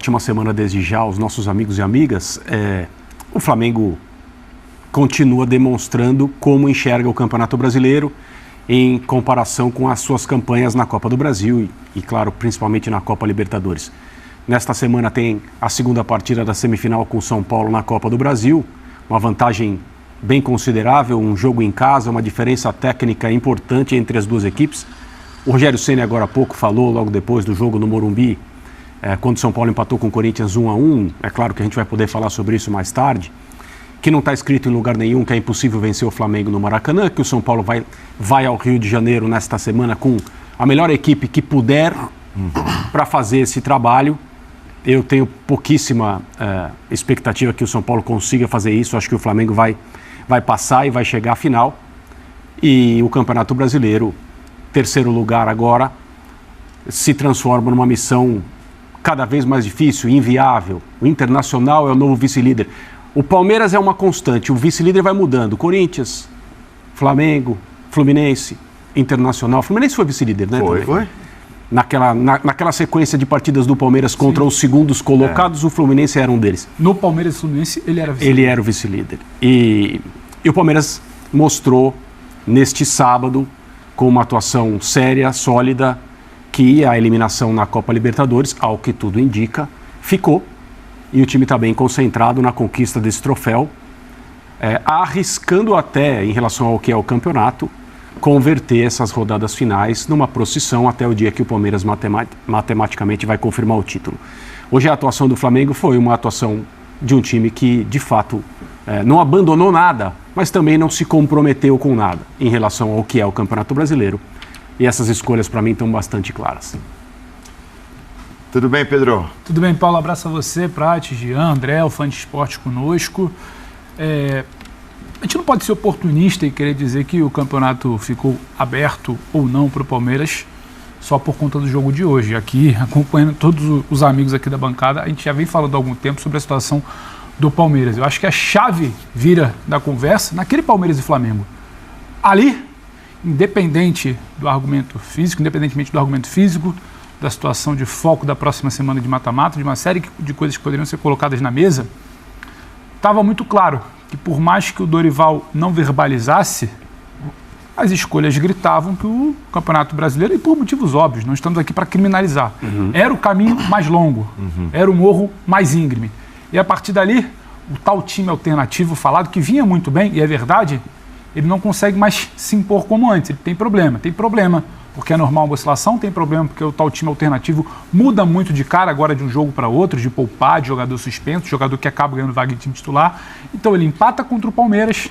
ótima semana desde já aos nossos amigos e amigas. O Flamengo continua demonstrando como enxerga o Campeonato Brasileiro em comparação com as suas campanhas na Copa do Brasil e claro, principalmente na Copa Libertadores. Nesta semana tem a segunda partida da semifinal com o São Paulo na Copa do Brasil, uma vantagem bem considerável, um jogo em casa, uma diferença técnica importante entre as duas equipes. O Rogério Ceni agora há pouco falou, logo depois do jogo no Morumbi, quando o São Paulo empatou com o Corinthians 1-1, é claro que a gente vai poder falar sobre isso mais tarde, que não está escrito em lugar nenhum que é impossível vencer o Flamengo no Maracanã, que o São Paulo vai ao Rio de Janeiro nesta semana com a melhor equipe que puder para fazer esse trabalho. Eu tenho pouquíssima expectativa que o São Paulo consiga fazer isso. Acho que o Flamengo vai passar e vai chegar à final. E o Campeonato Brasileiro, terceiro lugar agora, se transforma numa missão cada vez mais difícil, inviável. O Internacional é o novo vice-líder. O Palmeiras é uma constante, o vice-líder vai mudando. Corinthians, Flamengo, Fluminense, Internacional. Fluminense foi vice-líder, né? Foi. Naquela sequência de partidas do Palmeiras contra os segundos colocados, o Fluminense era um deles. No Palmeiras e Fluminense, ele era vice-líder. Ele era o vice-líder. E o Palmeiras mostrou neste sábado, com uma atuação séria, sólida, que a eliminação na Copa Libertadores, ao que tudo indica, ficou. E o time está bem concentrado na conquista desse troféu, arriscando até, em relação ao que é o campeonato, converter essas rodadas finais numa procissão até o dia que o Palmeiras matematicamente vai confirmar o título. Hoje a atuação do Flamengo foi uma atuação de um time que, de fato, não abandonou nada, mas também não se comprometeu com nada em relação ao que é o Campeonato Brasileiro. E essas escolhas, para mim, estão bastante claras. Tudo bem, Pedro? Tudo bem, Paulo. Abraço a você, Prati, Jean, André, o Fã de Esporte conosco. A gente não pode ser oportunista e querer dizer que o campeonato ficou aberto ou não para o Palmeiras só por conta do jogo de hoje. Aqui, acompanhando todos os amigos aqui da bancada, a gente já vem falando há algum tempo sobre a situação do Palmeiras. Eu acho que a chave vira da conversa naquele Palmeiras e Flamengo. Ali, independentemente do argumento físico, da situação de foco da próxima semana de mata-mata, de uma série de coisas que poderiam ser colocadas na mesa, estava muito claro que por mais que o Dorival não verbalizasse, as escolhas gritavam que o Campeonato Brasileiro, e por motivos óbvios, não estamos aqui para criminalizar, era o caminho mais longo, era o morro mais íngreme. E a partir dali, o tal time alternativo falado, que vinha muito bem, e é verdade, ele não consegue mais se impor como antes. Ele tem problema, porque é normal uma oscilação, tem problema porque o tal time alternativo muda muito de cara agora de um jogo para outro, de poupar, de jogador suspenso, de jogador que acaba ganhando vaga de time titular. Então ele empata contra o Palmeiras,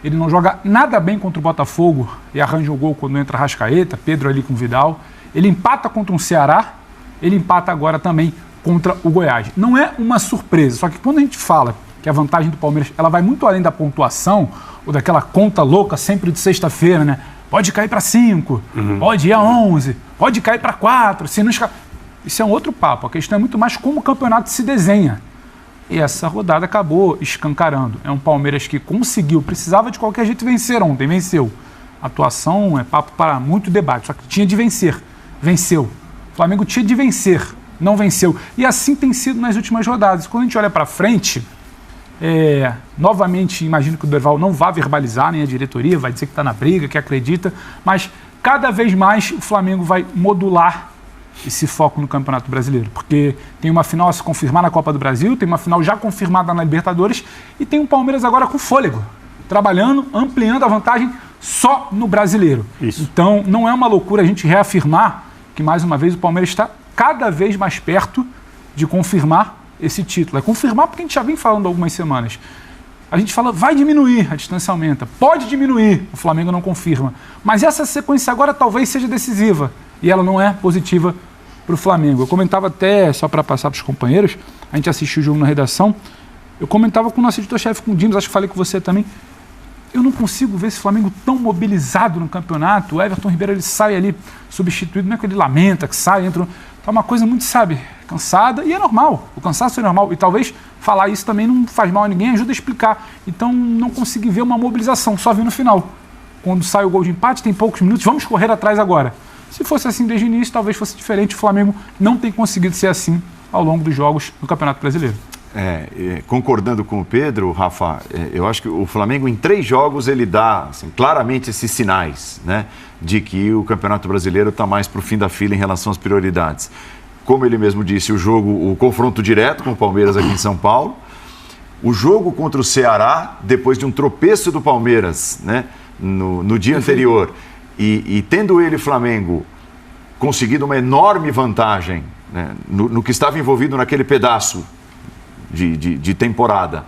ele não joga nada bem contra o Botafogo e arranja um gol quando entra Arrascaeta, Pedro ali com o Vidal. Ele empata contra um Ceará, ele empata agora também contra o Goiás. Não é uma surpresa, só que quando a gente fala que a vantagem do Palmeiras ela vai muito além da pontuação ou daquela conta louca sempre de sexta-feira, né? Pode cair para 5, pode ir a 11, pode cair para 4, se não escapar. Isso é um outro papo. A questão é muito mais como o campeonato se desenha. E essa rodada acabou escancarando. É um Palmeiras que conseguiu, precisava de qualquer jeito vencer ontem, venceu. A atuação é papo para muito debate, só que tinha de vencer, venceu. O Flamengo tinha de vencer, não venceu. E assim tem sido nas últimas rodadas. Quando a gente olha para frente, novamente, imagino que o Dorival não vá verbalizar, nem a diretoria, vai dizer que está na briga, que acredita, mas cada vez mais o Flamengo vai modular esse foco no Campeonato Brasileiro, porque tem uma final a se confirmar na Copa do Brasil, tem uma final já confirmada na Libertadores e tem um Palmeiras agora com fôlego, trabalhando, ampliando a vantagem só no Brasileiro. Isso. Então, não é uma loucura a gente reafirmar que, mais uma vez, o Palmeiras está cada vez mais perto de confirmar esse título. É confirmar porque a gente já vem falando há algumas semanas. A gente fala, vai diminuir, a distância aumenta. Pode diminuir, o Flamengo não confirma. Mas essa sequência agora talvez seja decisiva. E ela não é positiva para o Flamengo. Eu comentava até, só para passar para os companheiros, a gente assistiu o jogo na redação, eu comentava com o nosso editor-chefe, com o Dimas, acho que falei com você também, eu não consigo ver esse Flamengo tão mobilizado no campeonato. O Everton Ribeiro, ele sai ali substituído, não é que ele lamenta, que sai, entra... Tá uma coisa muito, cansada, e é normal, o cansaço é normal, e talvez falar isso também não faz mal a ninguém, ajuda a explicar. Então não consegui ver uma mobilização, só vi no final. Quando sai o gol de empate, tem poucos minutos, vamos correr atrás agora. Se fosse assim desde o início, talvez fosse diferente. O Flamengo não tem conseguido ser assim ao longo dos jogos do Campeonato Brasileiro. Concordando com o Pedro, Rafa, eu acho que o Flamengo em 3 jogos ele dá assim, claramente esses sinais, né, de que o Campeonato Brasileiro está mais para o fim da fila em relação às prioridades. Como ele mesmo disse, o confronto direto com o Palmeiras aqui em São Paulo, o jogo contra o Ceará, depois de um tropeço do Palmeiras, né, no dia anterior, e tendo ele, Flamengo, conseguido uma enorme vantagem, né, no que estava envolvido naquele pedaço de temporada,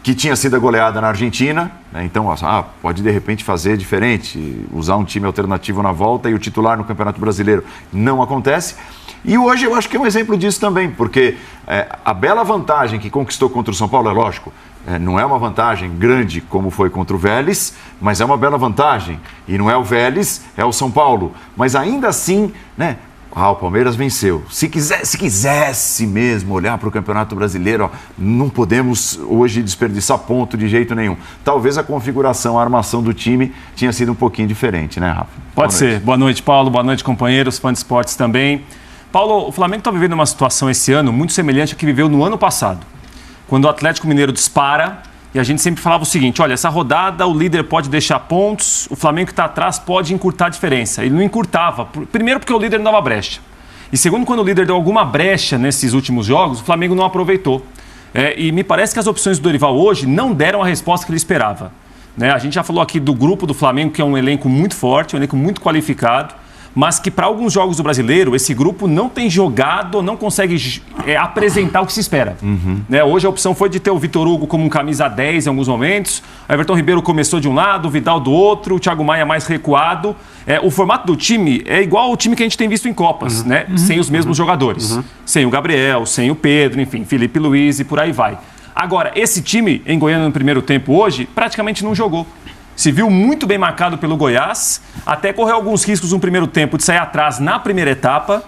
que tinha sido a goleada na Argentina, né? Então pode de repente fazer diferente, usar um time alternativo na volta e o titular no Campeonato Brasileiro. Não acontece. E hoje eu acho que é um exemplo disso também, porque a bela vantagem que conquistou contra o São Paulo, é lógico, não é uma vantagem grande como foi contra o Vélez, mas é uma bela vantagem. E não é o Vélez, é o São Paulo. Mas ainda assim, né? O Palmeiras venceu. Se quisesse mesmo olhar para o Campeonato Brasileiro, não podemos hoje desperdiçar ponto de jeito nenhum. Talvez a configuração, a armação do time tinha sido um pouquinho diferente, né, Rafa? Pode ser. Boa noite, Paulo. Boa noite, companheiros, fãs de esportes também. Paulo, o Flamengo está vivendo uma situação esse ano muito semelhante à que viveu no ano passado, quando o Atlético Mineiro dispara. E a gente sempre falava o seguinte, olha, essa rodada o líder pode deixar pontos, o Flamengo que está atrás pode encurtar a diferença. Ele não encurtava, primeiro porque o líder não dava brecha. E segundo, quando o líder deu alguma brecha nesses últimos jogos, o Flamengo não aproveitou. E me parece que as opções do Dorival hoje não deram a resposta que ele esperava. A gente já falou aqui do grupo do Flamengo, que é um elenco muito forte, um elenco muito qualificado, mas que para alguns jogos do Brasileiro, esse grupo não tem jogado, não consegue apresentar o que se espera. Hoje a opção foi de ter o Vitor Hugo como um camisa 10 em alguns momentos, o Everton Ribeiro começou de um lado, o Vidal do outro, o Thiago Maia mais recuado. O formato do time é igual ao time que a gente tem visto em Copas, sem os mesmos jogadores. Sem o Gabriel, sem o Pedro, enfim, Felipe Luiz e por aí vai. Agora, esse time em Goiânia no primeiro tempo hoje, praticamente não jogou. Se viu muito bem marcado pelo Goiás, até correu alguns riscos no primeiro tempo de sair atrás na primeira etapa.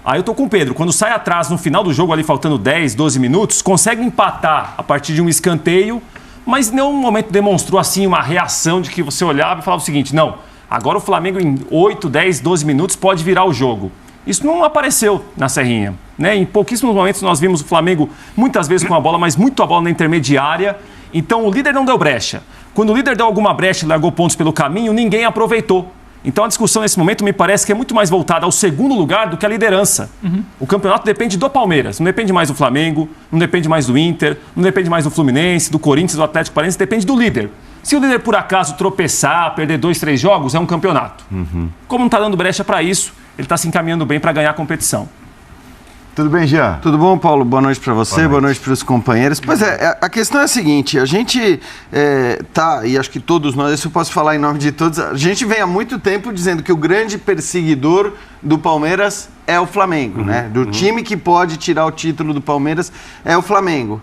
Aí eu tô com o Pedro, quando sai atrás no final do jogo, ali faltando 10, 12 minutos, consegue empatar a partir de um escanteio, mas em nenhum momento demonstrou assim uma reação de que você olhava e falava o seguinte, não, agora o Flamengo em 8, 10, 12 minutos pode virar o jogo. Isso não apareceu na Serrinha. Em pouquíssimos momentos nós vimos o Flamengo muitas vezes com a bola, mas muito a bola na intermediária. Então o líder não deu brecha. Quando o líder deu alguma brecha e largou pontos pelo caminho, ninguém aproveitou. Então a discussão nesse momento me parece que é muito mais voltada ao segundo lugar do que a liderança. O campeonato depende do Palmeiras, não depende mais do Flamengo, não depende mais do Inter, não depende mais do Fluminense, do Corinthians, do Atlético Paranaense, depende do líder. Se o líder por acaso tropeçar, perder 2, 3 jogos, é um campeonato. Como não está dando brecha para isso, ele está se encaminhando bem para ganhar a competição. Tudo bem, Jean? Tudo bom, Paulo? Boa noite para você, boa noite para os companheiros. Pois a questão é a seguinte, a gente e acho que todos nós, isso eu posso falar em nome de todos, a gente vem há muito tempo dizendo que o grande perseguidor do Palmeiras é o Flamengo, né? Do time que pode tirar o título do Palmeiras é o Flamengo.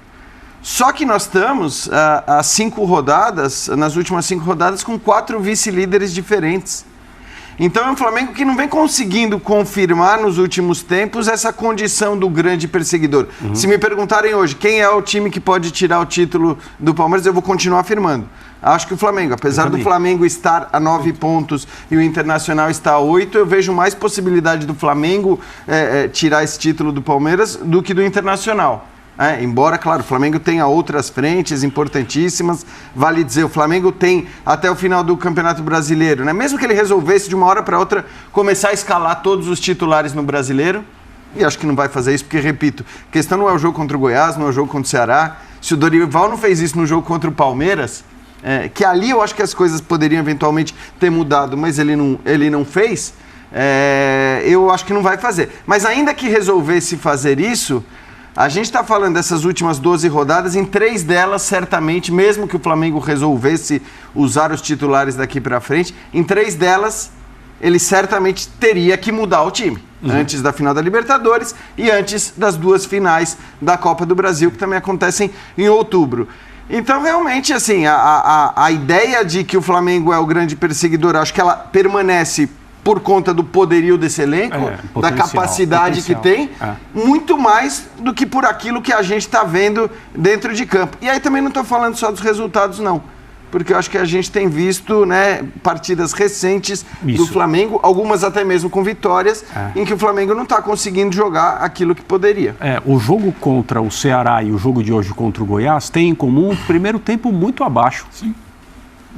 Só que nós estamos há 5 rodadas, nas últimas 5 rodadas, com 4 vice-líderes diferentes. Então é um Flamengo que não vem conseguindo confirmar nos últimos tempos essa condição do grande perseguidor. Se me perguntarem hoje quem é o time que pode tirar o título do Palmeiras, eu vou continuar afirmando. Acho que o Flamengo, apesar do Flamengo estar a 9 pontos e o Internacional está a 8, eu vejo mais possibilidade do Flamengo tirar esse título do Palmeiras do que do Internacional. Embora, claro, o Flamengo tenha outras frentes importantíssimas, vale dizer, o Flamengo tem até o final do Campeonato Brasileiro, né? Mesmo que ele resolvesse de uma hora para outra começar a escalar todos os titulares no Brasileiro, e acho que não vai fazer isso, porque, repito, a questão não é o jogo contra o Goiás, não é o jogo contra o Ceará. Se o Dorival não fez isso no jogo contra o Palmeiras, que ali eu acho que as coisas poderiam eventualmente ter mudado, mas ele não fez, eu acho que não vai fazer. Mas ainda que resolvesse fazer isso, a gente está falando dessas últimas 12 rodadas, em 3 delas, certamente, mesmo que o Flamengo resolvesse usar os titulares daqui para frente, em 3 delas, ele certamente teria que mudar o time. Antes da final da Libertadores e antes das 2 finais da Copa do Brasil, que também acontecem em outubro. Então, realmente, assim, a ideia de que o Flamengo é o grande perseguidor, acho que ela permanece por conta do poderio desse elenco, da capacidade que tem, muito mais do que por aquilo que a gente está vendo dentro de campo. E aí também não estou falando só dos resultados, não. porque eu acho que a gente tem visto, né, partidas recentes do Isso. Flamengo, algumas até mesmo com vitórias, em que o Flamengo não está conseguindo jogar aquilo que poderia. O jogo contra o Ceará e o jogo de hoje contra o Goiás têm em comum um primeiro tempo muito abaixo. Sim.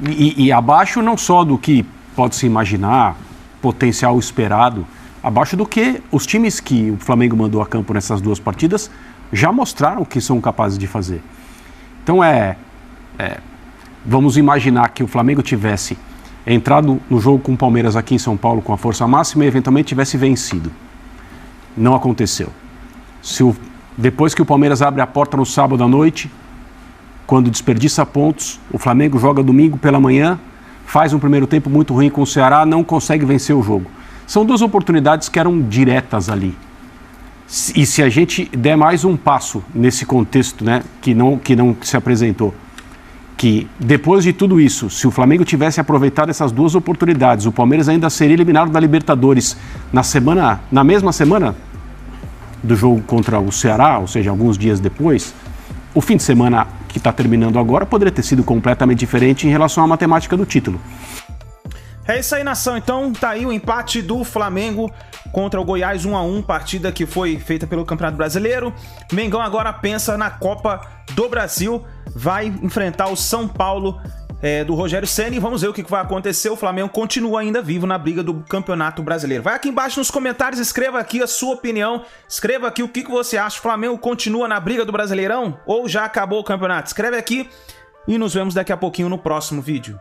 E abaixo não só do que pode-se imaginar, potencial esperado, abaixo do que os times que o Flamengo mandou a campo nessas duas partidas já mostraram que são capazes de fazer. Então vamos imaginar que o Flamengo tivesse entrado no jogo com o Palmeiras aqui em São Paulo com a força máxima e eventualmente tivesse vencido. Não aconteceu. Depois que o Palmeiras abre a porta no sábado à noite, quando desperdiça pontos, o Flamengo joga domingo pela manhã, faz um primeiro tempo muito ruim com o Ceará, não consegue vencer o jogo. São duas oportunidades que eram diretas ali. E se a gente der mais um passo nesse contexto, né, que não se apresentou, que depois de tudo isso, se o Flamengo tivesse aproveitado essas duas oportunidades, o Palmeiras ainda seria eliminado da Libertadores na mesma semana do jogo contra o Ceará, ou seja, alguns dias depois, o fim de semana que está terminando agora poderia ter sido completamente diferente em relação à matemática do título. É isso aí, nação. Então tá aí o empate do Flamengo contra o Goiás 1-1, partida que foi feita pelo Campeonato Brasileiro. Mengão agora pensa na Copa do Brasil, vai enfrentar o São Paulo do Rogério Ceni. Vamos ver o que vai acontecer. O Flamengo continua ainda vivo na briga do Campeonato Brasileiro. Vai aqui embaixo nos comentários, escreva aqui a sua opinião, escreva aqui o que você acha. O Flamengo continua na briga do Brasileirão ou já acabou o campeonato? Escreve aqui e nos vemos daqui a pouquinho no próximo vídeo.